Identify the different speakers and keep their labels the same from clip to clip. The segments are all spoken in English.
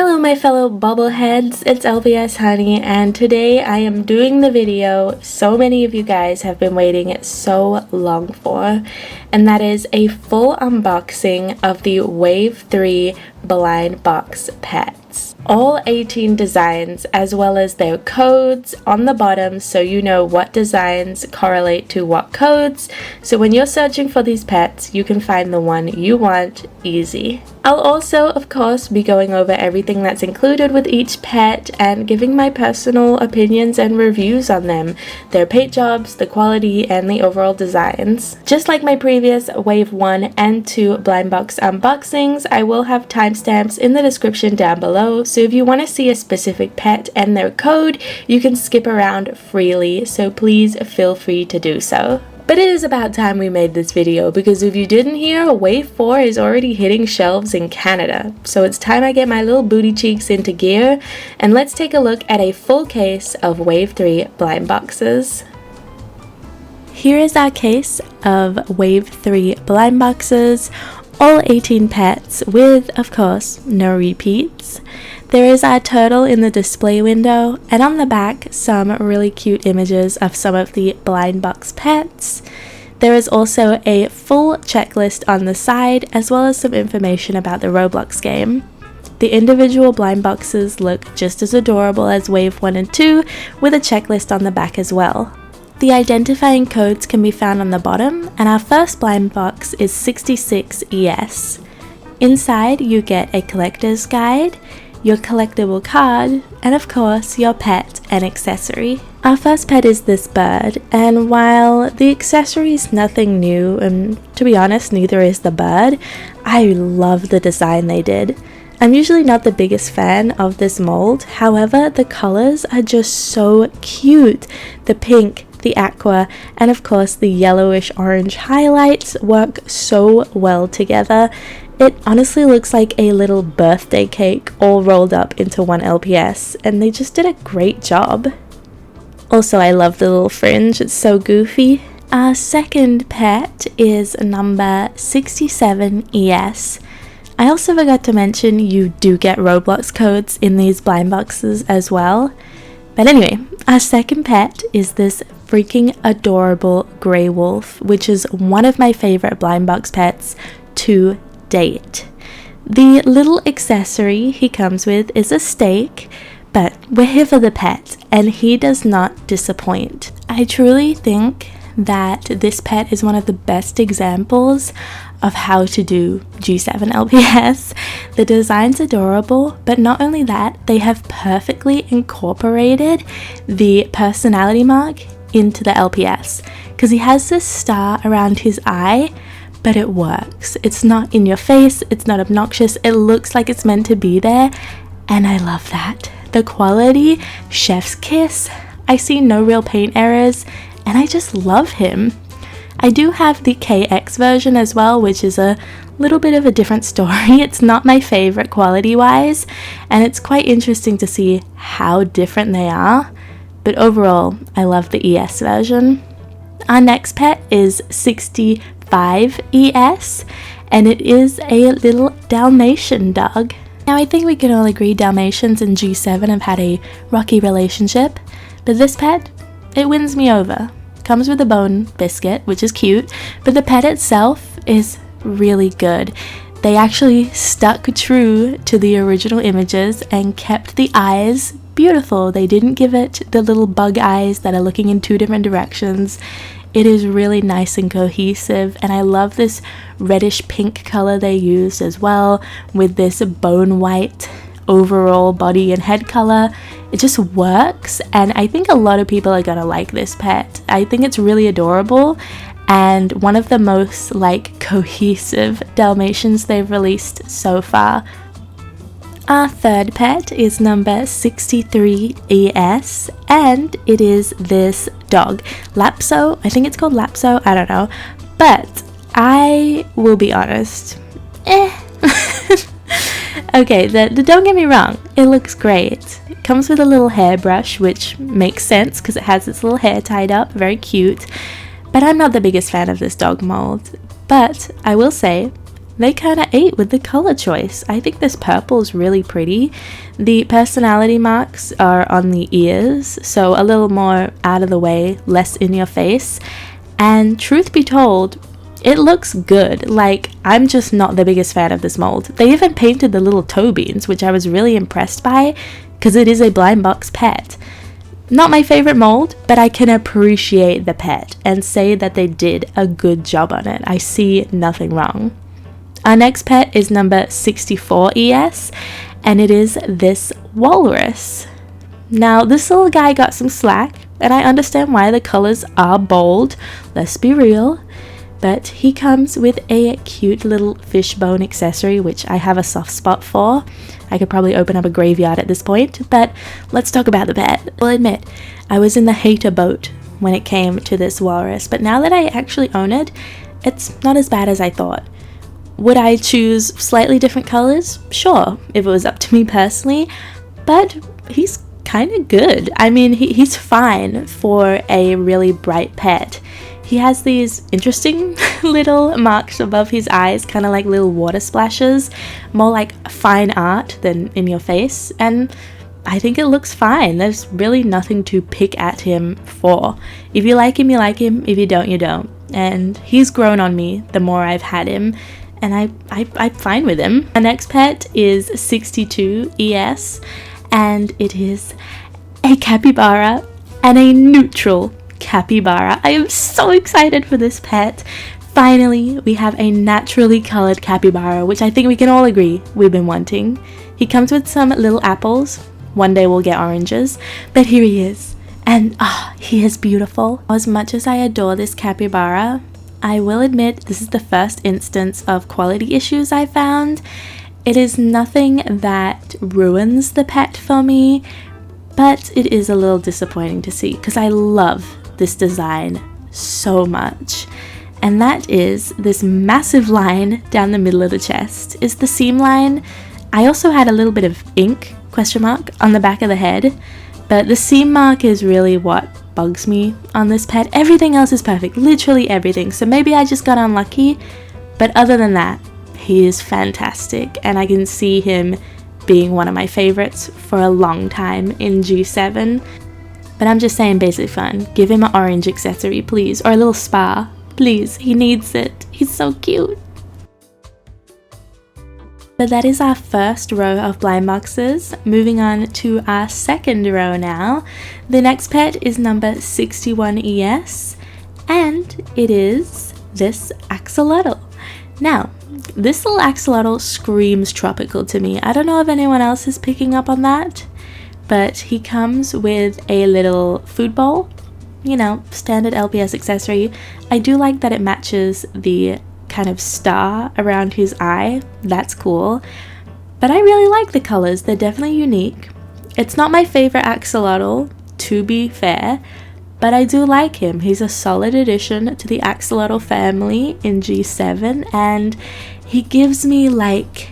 Speaker 1: Hello my fellow bobbleheads, it's LpsHoney, and today I am doing the video so many of you guys have been waiting so long for, and that is a full unboxing of the Wave 3 blind box pets. All 18 designs as well as their codes on the bottom so you know what designs correlate to what codes, so when you're searching for these pets you can find the one you want easy. I'll also of course be going over everything that's included with each pet and giving my personal opinions and reviews on them, their paint jobs, the quality, and the overall designs. Just like my previous Wave 1 and 2 blind box unboxings, I will have timestamps in the description down below, so if you want to see a specific pet and their code, you can skip around freely, so please feel free to do so. But it is about time we made this video, because if you didn't hear, Wave 4 is already hitting shelves in Canada. So it's time I get my little booty cheeks into gear, and let's take a look at a full case of Wave 3 blind boxes. Here is our case of Wave 3 blind boxes, all 18 pets with, of course, no repeats. There is our turtle in the display window, and on the back some really cute images of some of the blind box pets. There is also a full checklist on the side, as well as some information about the Roblox game. The individual blind boxes look just as adorable as Wave 1 and 2, with a checklist on the back as well. The identifying codes can be found on the bottom, and our first blind box is 66ES. Inside you get a collector's guide, your collectible card, and of course your pet and accessory. Our first pet is this bird, and while the accessory is nothing new, and to be honest neither is the bird, I love the design they did. I'm usually not the biggest fan of this mold, however the colors are just so cute. The pink, the aqua, and of course the yellowish orange highlights work so well together. It honestly looks like a little birthday cake all rolled up into one LPS, and they just did a great job. Also, I love the little fringe, it's so goofy. Our second pet is number 67ES. I also forgot to mention you do get Roblox codes in these blind boxes as well. But anyway, our second pet is this freaking adorable grey wolf, which is one of my favorite blind box pets to date. The little accessory he comes with is a steak, but we're here for the pet, and he does not disappoint. I truly think that this pet is one of the best examples of how to do G7 LPS. The design's adorable, but not only that, they have perfectly incorporated the personality mark into the LPS, because he has this star around his eye, but it works. It's not in your face, it's not obnoxious, it looks like it's meant to be there, and I love that. The quality, chef's kiss. I see no real paint errors, and I just love him. I do have the KX version as well, which is a little bit of a different story. It's not my favorite quality wise, and it's quite interesting to see how different they are, but overall I love the ES version. Our next pet is 65ES, and it is a little Dalmatian dog. Now I think we can all agree Dalmatians and G7 have had a rocky relationship, but this pet, it wins me over. Comes with a bone biscuit, which is cute, but the pet itself is really good. They actually stuck true to the original images and kept the eyes beautiful. They didn't give it the little bug eyes that are looking in two different directions. It is really nice and cohesive, and I love this reddish pink color they used as well, with this bone white overall body and head color. It just works, and I think a lot of people are gonna like this pet. I think it's really adorable and one of the most cohesive Dalmatians they've released so far. Our third pet is number 63ES, and it is this dog, Lapso. I think it's called Lapso, I don't know, but I will be honest, Okay, don't get me wrong, it looks great. It comes with a little hairbrush, which makes sense because it has its little hair tied up, very cute. But I'm not the biggest fan of this dog mold. But I will say, they kind of ate with the color choice. I think this purple is really pretty. The personality marks are on the ears, so a little more out of the way, less in your face. And truth be told, it looks good. Like, I'm just not the biggest fan of this mold. They even painted the little toe beans, which I was really impressed by, because it is a blind box pet. Not my favorite mold, but I can appreciate the pet and say that they did a good job on it. I see nothing wrong. Our next pet is number 64 ES, and it is this Walrus. Now, this little guy got some slack, and I understand why. The colors are bold, let's be real. But he comes with a cute little fishbone accessory, which I have a soft spot for. I could probably open up a graveyard at this point, but let's talk about the pet. I'll admit, I was in the hater boat when it came to this Walrus, but now that I actually own it, it's not as bad as I thought. Would I choose slightly different colors? Sure, if it was up to me personally, but he's kind of good. I mean, he's fine for a really bright pet. He has these interesting little marks above his eyes, kind of like little water splashes, more like fine art than in your face, and I think it looks fine. There's really nothing to pick at him for. If you like him, you like him. If you don't, you don't. And he's grown on me the more I've had him, and I'm fine with him. Our next pet is 62 ES, and it is a capybara, and a neutral capybara. I am so excited for this pet. Finally, we have a naturally colored capybara, which I think we can all agree we've been wanting. He comes with some little apples. One day we'll get oranges, but here he is. And he is beautiful. As much as I adore this capybara, I will admit this is the first instance of quality issues I found. It is nothing that ruins the pet for me, but it is a little disappointing to see because I love this design so much. And that is this massive line down the middle of the chest is the seam line. I also had a little bit of ink on the back of the head, but the seam mark is really what bugs me on this pet. Everything else is perfect, literally everything, so maybe I just got unlucky, but other than that, he is fantastic, and I can see him being one of my favorites for a long time in G7. But I'm just saying, basic fun. Give him an orange accessory, please, or a little spa, please. He needs it. He's so cute. But that is our first row of blind boxes. Moving on to our second row now. The next pet is number 61 ES, and it is this Axolotl. Now, this little Axolotl screams tropical to me. I don't know if anyone else is picking up on that, but he comes with a little food bowl, you know, standard LPS accessory. I do like that it matches the kind of star around his eye. That's cool. But I really like the colors. They're definitely unique. It's not my favorite Axolotl, to be fair, but I do like him. He's a solid addition to the Axolotl family in G7, and he gives me like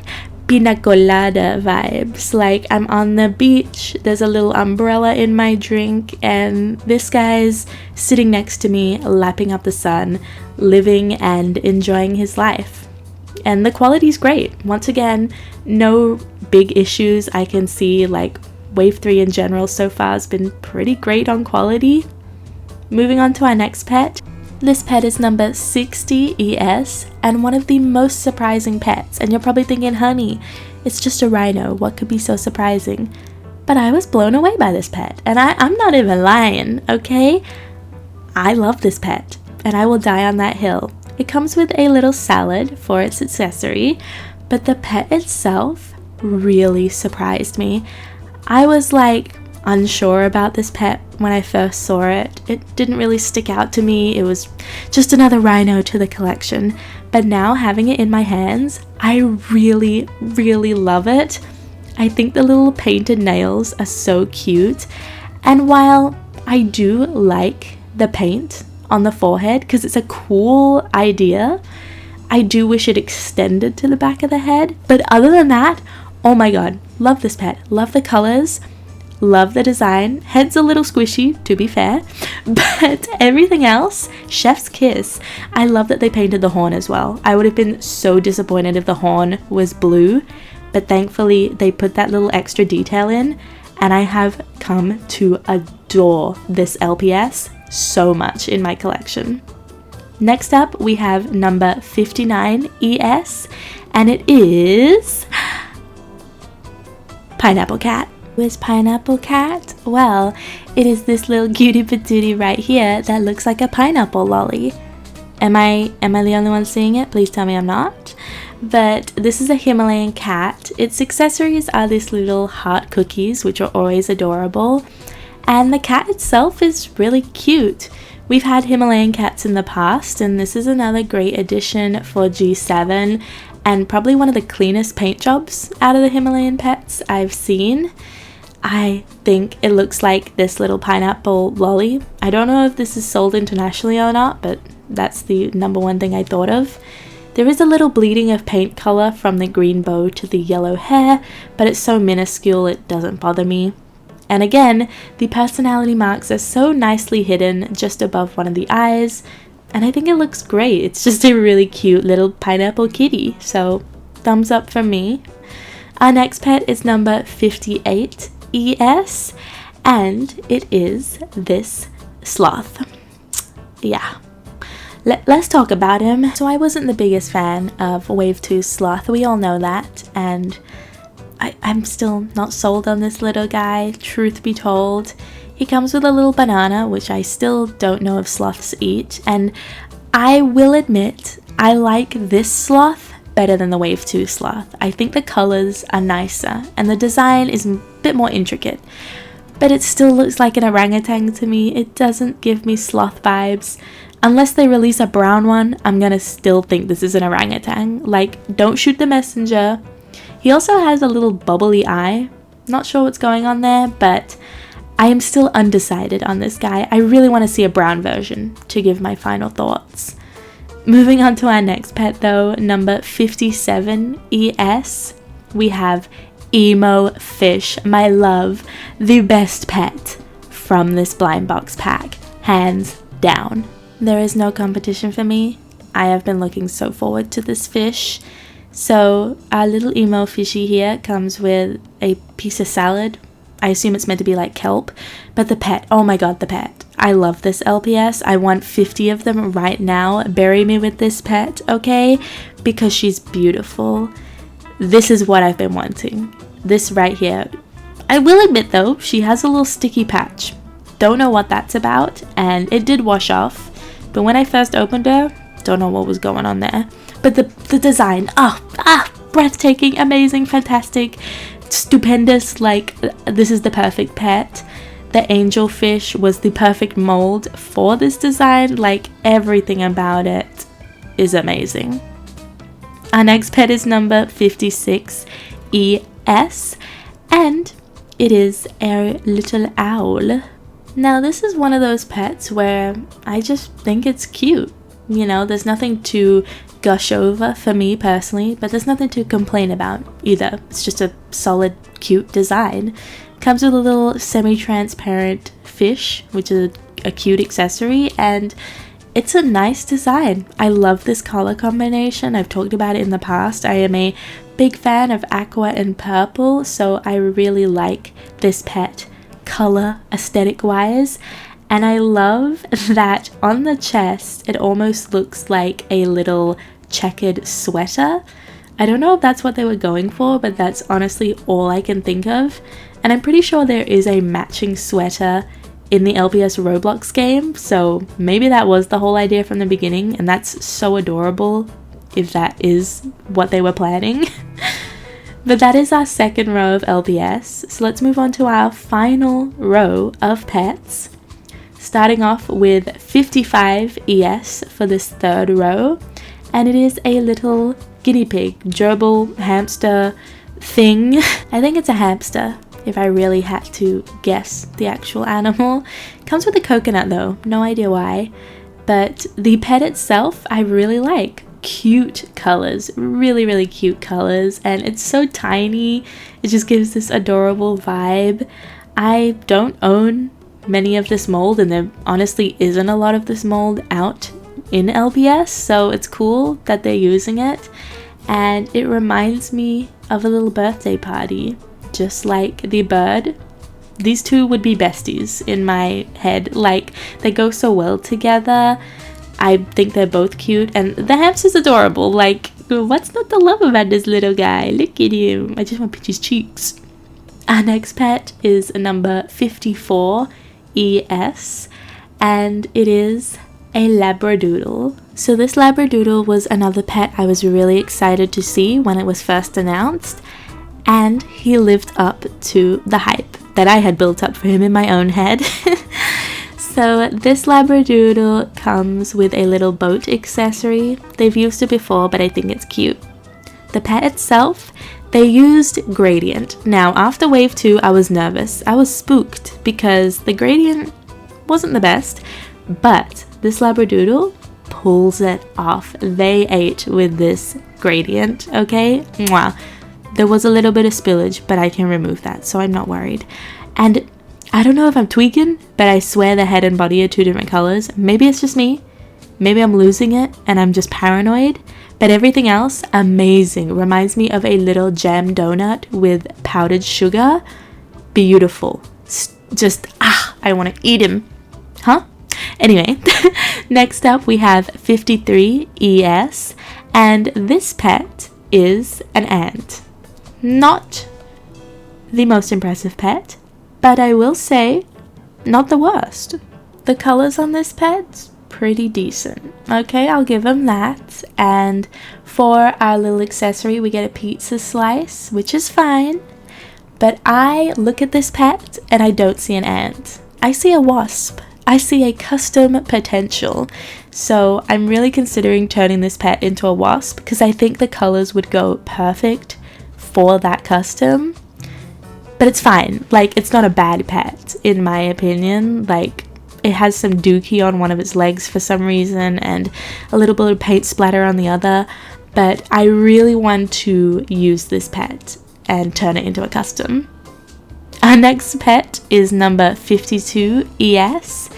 Speaker 1: pina colada vibes. Like I'm on the beach, there's a little umbrella in my drink, and this guy's sitting next to me, lapping up the sun, living and enjoying his life. And the quality's great. Once again, no big issues I can see. Like Wave 3 in general so far has been pretty great on quality. Moving on to our next pet. This pet is number 60 ES, and one of the most surprising pets. And you're probably thinking, honey, it's just a rhino. What could be so surprising? But I was blown away by this pet, and I'm not even lying, okay? I love this pet, and I will die on that hill. It comes with a little salad for its accessory, but the pet itself really surprised me. I was like unsure about this pet when I first saw it. It didn't really stick out to me. It was just another rhino to the collection. But now having it in my hands, I really, really love it. I think the little painted nails are so cute. And while I do like the paint on the forehead because it's a cool idea, I do wish it extended to the back of the head. But other than that, oh my god, love this pet. Love the colors. Love the design, head's a little squishy to be fair, but everything else, chef's kiss. I love that they painted the horn as well. I would have been so disappointed if the horn was blue, but thankfully they put that little extra detail in, and I have come to adore this LPS so much in my collection. Next up we have number 59 ES, and it is Pineapple Cat. Who is Pineapple Cat? Well, it is this little cutie patootie right here that looks like a pineapple lolly. Am I the only one seeing it? Please tell me I'm not. But this is a Himalayan cat. Its accessories are these little heart cookies, which are always adorable. And the cat itself is really cute. We've had Himalayan cats in the past, and this is another great addition for G7, and probably one of the cleanest paint jobs out of the Himalayan pets I've seen. I think it looks like this little pineapple lolly. I don't know if this is sold internationally or not, but that's the number one thing I thought of. There is a little bleeding of paint color from the green bow to the yellow hair, but it's so minuscule it doesn't bother me. And again, the personality marks are so nicely hidden just above one of the eyes, and I think it looks great. It's just a really cute little pineapple kitty, so thumbs up from me. Our next pet is number 58 ES, and it is this sloth. Yeah, let's talk about him. So I wasn't the biggest fan of Wave 2 Sloth, we all know that, and I'm still not sold on this little guy, truth be told. He comes with a little banana, which I still don't know if sloths eat, and I will admit I like this sloth better than the Wave 2 Sloth. I think the colors are nicer and the design is a bit more intricate, but it still looks like an orangutan to me. It doesn't give me sloth vibes. Unless they release a brown one, I'm gonna still think this is an orangutan. Like, don't shoot the messenger. He also has a little bubbly eye. Not sure what's going on there, but I am still undecided on this guy. I really want to see a brown version to give my final thoughts. Moving on to our next pet though, number 57 ES, we have Emo Fish, my love, the best pet from this blind box pack, hands down. There is no competition for me. I have been looking so forward to this fish. So our little Emo Fishy here comes with a piece of salad. I assume it's meant to be like kelp, but the pet, oh my god, the pet. I love this LPS. I want 50 of them right now. Bury me with this pet, okay? Because she's beautiful. This is what I've been wanting. This right here. I will admit though, she has a little sticky patch. Don't know what that's about, and it did wash off. But when I first opened her, don't know what was going on there. But the design, breathtaking, amazing, fantastic, stupendous. Like, this is the perfect pet. The angelfish was the perfect mold for this design. Like, everything about it is amazing. Our next pet is number 56 ES, and it is a little owl. Now this is one of those pets where I just think it's cute. You know, there's nothing to gush over for me personally, but there's nothing to complain about either. It's just a solid, cute design. Comes with a little semi-transparent fish, which is a cute accessory, and it's a nice design. I love this color combination. I've talked about it in the past. I am a big fan of aqua and purple, so I really like this pet color aesthetic wise. And I love that on the chest it almost looks like a little checkered sweater. I don't know if that's what they were going for, but that's honestly all I can think of. And I'm pretty sure there is a matching sweater in the LPS Roblox game, so maybe that was the whole idea from the beginning, and that's so adorable if that is what they were planning. But that is our second row of LPS, so let's move on to our final row of pets. Starting off with 55 ES for this third row, and it is a little guinea pig, gerbil, hamster thing. I think it's a hamster, if I really had to guess the actual animal. Comes with a coconut though, no idea why. But the pet itself I really like. Cute colors, really cute colors, and it's so tiny. It just gives this adorable vibe. I don't own many of this mold, and there honestly isn't a lot of this mold out in LPS, so it's cool that they're using it. And it reminds me of a little birthday party, just like the bird. These two would be besties in my head. Like, they go so well together. I think they're both cute, and the hamster's adorable. Like, what's not to love about this little guy? Look at him. I just want to pinch his cheeks. Our next pet is number 54 ES, and it is a Labradoodle. So this Labradoodle was another pet I was really excited to see when it was first announced, and he lived up to the hype that I had built up for him in my own head. So this Labradoodle comes with a little boat accessory. They've used it before, but I think it's cute. The pet itself, they used gradient. Now, after wave 2, I was nervous. I was spooked because the gradient wasn't the best, but this Labradoodle pulls it off. They ate with this gradient, okay? Mwah. There was a little bit of spillage, but I can remove that, so I'm not worried. And I don't know if I'm tweaking, but I swear the head and body are 2 different colors. Maybe it's just me. Maybe I'm losing it and I'm just paranoid. But everything else, amazing. Reminds me of a little jam donut with powdered sugar. Beautiful. Just, I want to eat him. Huh? Anyway, next up we have 53 ES. And this pet is an ant. Not the most impressive pet, but I will say, not the worst. The colors on this pet, pretty decent. Okay, I'll give him that. And for our little accessory, we get a pizza slice, which is fine. But I look at this pet and I don't see an ant. I see a wasp. I see a custom potential. So I'm really considering turning this pet into a wasp because I think the colors would go perfect for that custom. But it's fine. Like, it's not a bad pet, in my opinion. Like, it has some dookie on one of its legs for some reason and a little bit of paint splatter on the other. But I really want to use this pet and turn it into a custom. Our next pet is number 52 ES,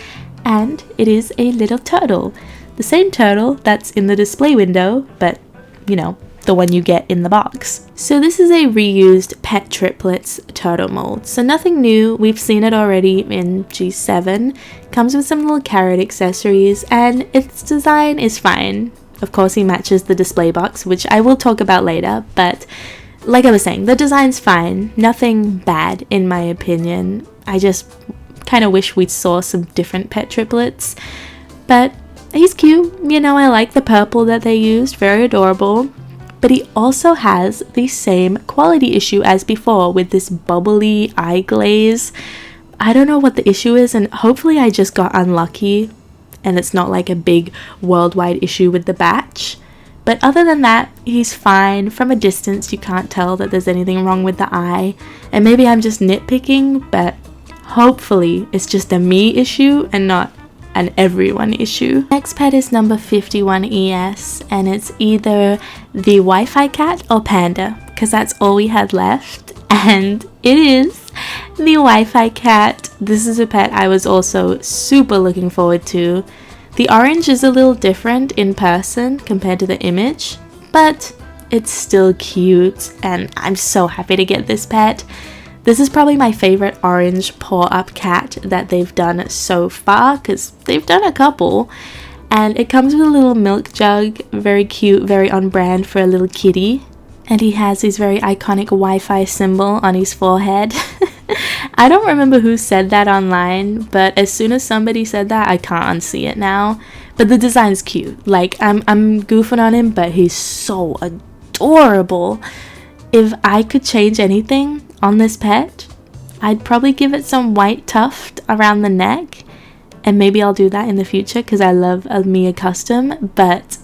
Speaker 1: and it is a little turtle. The same turtle that's in the display window, but, you know, the one you get in the box. So this is a reused Pet Triplets turtle mold. So nothing new, we've seen it already in G7. Comes with some little carrot accessories and its design is fine. Of course he matches the display box, which I will talk about later, but like I was saying, the design's fine. Nothing bad in my opinion. I just kind of wish we saw some different Pet Triplets, but he's cute. You know, I like the purple that they used, very adorable. But he also has the same quality issue as before with this bubbly eye glaze. I don't know what the issue is, and hopefully I just got unlucky and it's not like a big worldwide issue with the batch. But other than that, he's fine. From a distance, you can't tell that there's anything wrong with the eye. And maybe I'm just nitpicking, but hopefully it's just a me issue and not an everyone issue. Next pet is number 51 ES, and it's either the Wi-Fi cat or Panda, because that's all we had left, and it is the Wi-Fi cat. This is a pet I was also super looking forward to. The orange is a little different in person compared to the image, but it's still cute, and I'm so happy to get this pet. This is probably my favorite orange paw-up cat that they've done so far, because they've done a couple. And it comes with a little milk jug, very cute, very on brand for a little kitty. And he has his very iconic Wi-Fi symbol on his forehead. I don't remember who said that online, but as soon as somebody said that, I can't unsee it now. But the design's cute. Like, I'm goofing on him, but he's so adorable. If I could change anything on this pet, I'd probably give it some white tuft around the neck, and maybe I'll do that in the future because I love a Mia custom. But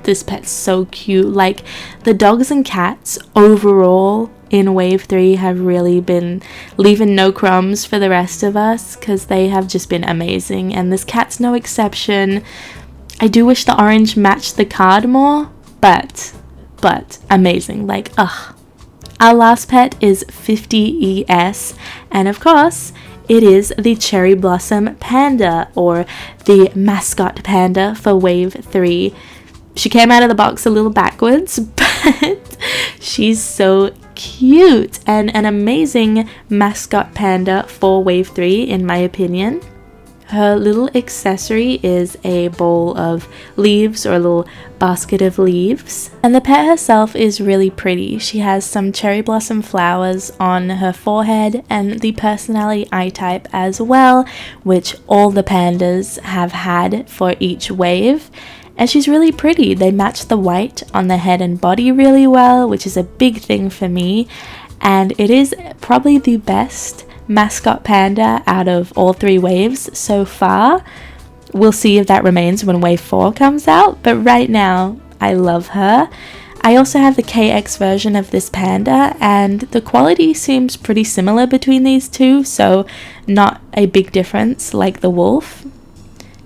Speaker 1: this pet's so cute. Like, the dogs and cats overall in wave 3 have really been leaving no crumbs for the rest of us because they have just been amazing, and this cat's no exception. I do wish the orange matched the card more, but amazing. Like, Our last pet is 50ES, and of course, it is the Cherry Blossom Panda, or the mascot panda for Wave 3. She came out of the box a little backwards, but she's so cute and an amazing mascot panda for Wave 3 in my opinion. Her little accessory is a bowl of leaves, or a little basket of leaves. And the pet herself is really pretty. She has some cherry blossom flowers on her forehead and the personality eye type as well, which all the pandas have had for each wave. And she's really pretty. They match the white on the head and body really well, which is a big thing for me. And it is probably the best mascot panda out of all 3 waves so far. We'll see if that remains when wave 4 comes out, but right now I love her. I also have the KX version of this panda, and the quality seems pretty similar between these two, so not a big difference like the wolf.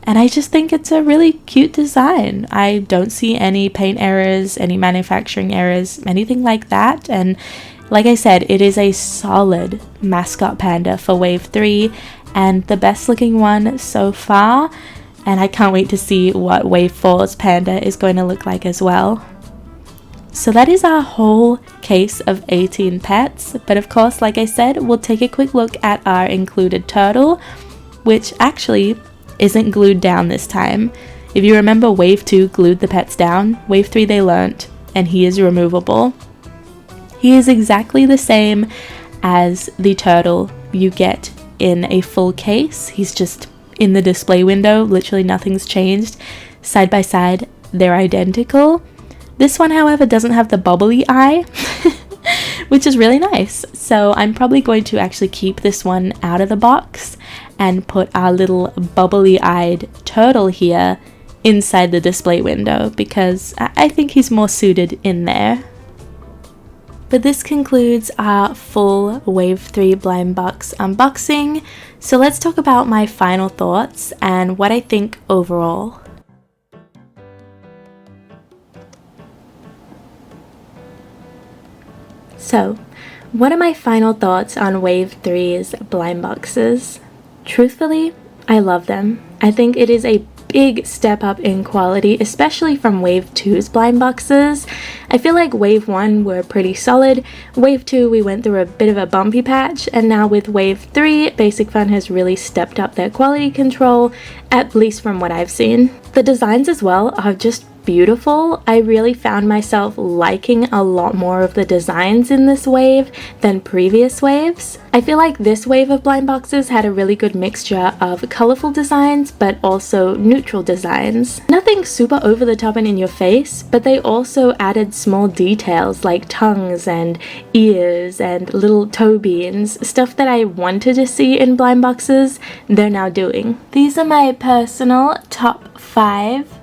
Speaker 1: And I just think it's a really cute design. I don't see any paint errors, any manufacturing errors, anything like that. And like I said, it is a solid mascot panda for Wave 3 and the best looking one so far. And I can't wait to see what Wave 4's panda is going to look like as well. So that is our whole case of 18 pets. But of course, like I said, we'll take a quick look at our included turtle, which actually isn't glued down this time. If you remember, Wave 2 glued the pets down. Wave 3 they learnt, and he is removable. He is exactly the same as the turtle you get in a full case. He's just in the display window. Literally nothing's changed. Side by side, they're identical. This one, however, doesn't have the bubbly eye, which is really nice. So I'm probably going to actually keep this one out of the box and put our little bubbly-eyed turtle here inside the display window, because I think he's more suited in there. But this concludes our full Wave 3 blind box unboxing. So let's talk about my final thoughts and what I think overall. So, what are my final thoughts on Wave 3's blind boxes? Truthfully, I love them. I think it is a big step up in quality, especially from Wave 2's blind boxes. I feel like Wave 1 were pretty solid. Wave 2 we went through a bit of a bumpy patch, and now with Wave 3, Basic Fun has really stepped up their quality control, at least from what I've seen. The designs as well are just beautiful. I really found myself liking a lot more of the designs in this wave than previous waves. I feel like this wave of blind boxes had a really good mixture of colorful designs but also neutral designs. Nothing super over the top and in your face, but they also added small details like tongues and ears and little toe beans, stuff that I wanted to see in blind boxes, they're now doing. These are my personal top 5.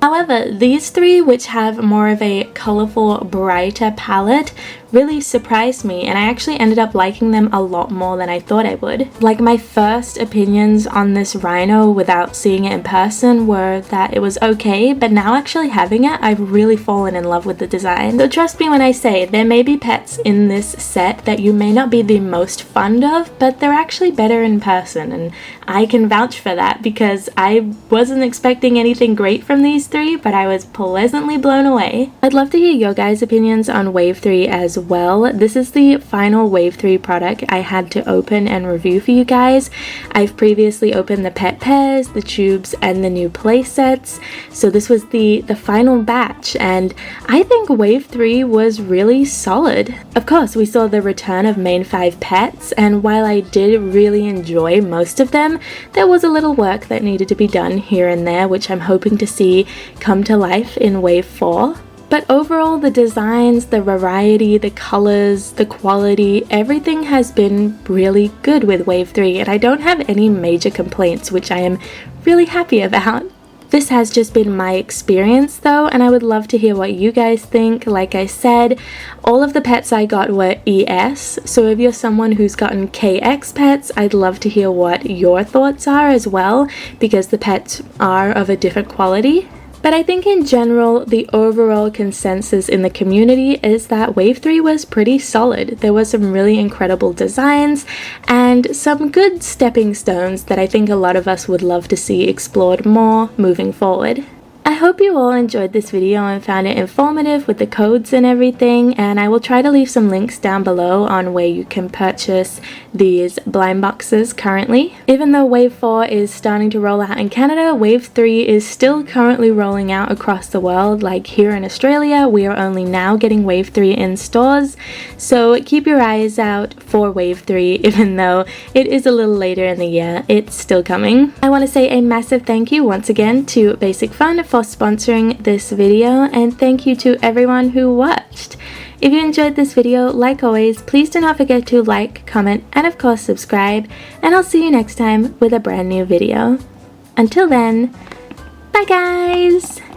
Speaker 1: However, these 3, which have more of a colorful, brighter palette, really surprised me, and I actually ended up liking them a lot more than I thought I would. Like, my first opinions on this Rhino without seeing it in person were that it was okay, but now actually having it, I've really fallen in love with the design. So trust me when I say there may be pets in this set that you may not be the most fond of, but they're actually better in person, and I can vouch for that because I wasn't expecting anything great from these 3, but I was pleasantly blown away. I'd love to hear your guys' opinions on Wave 3 as well. This is the final Wave 3 product I had to open and review for you guys. I've previously opened the pet pairs, the tubes, and the new play sets, so this was the final batch, and I think Wave 3 was really solid. Of course, we saw the return of main 5 pets, and while I did really enjoy most of them, there was a little work that needed to be done here and there, which I'm hoping to see come to life in Wave 4. But overall, the designs, the variety, the colors, the quality, everything has been really good with Wave 3, and I don't have any major complaints, which I am really happy about. This has just been my experience though, and I would love to hear what you guys think. Like I said, all of the pets I got were ES, so if you're someone who's gotten KX pets, I'd love to hear what your thoughts are as well, because the pets are of a different quality. But I think in general, the overall consensus in the community is that Wave 3 was pretty solid. There were some really incredible designs and some good stepping stones that I think a lot of us would love to see explored more moving forward. I hope you all enjoyed this video and found it informative with the codes and everything, and I will try to leave some links down below on where you can purchase these blind boxes currently. Even though Wave 4 is starting to roll out in Canada, Wave 3 is still currently rolling out across the world. Like here in Australia, we are only now getting Wave 3 in stores, so keep your eyes out for Wave 3 even though it is a little later in the year, it's still coming. I want to say a massive thank you once again to Basic Fun for sponsoring this video, and thank you to everyone who watched. If you enjoyed this video, like always, please do not forget to like, comment, and of course subscribe, and I'll see you next time with a brand new video. Until then, bye guys!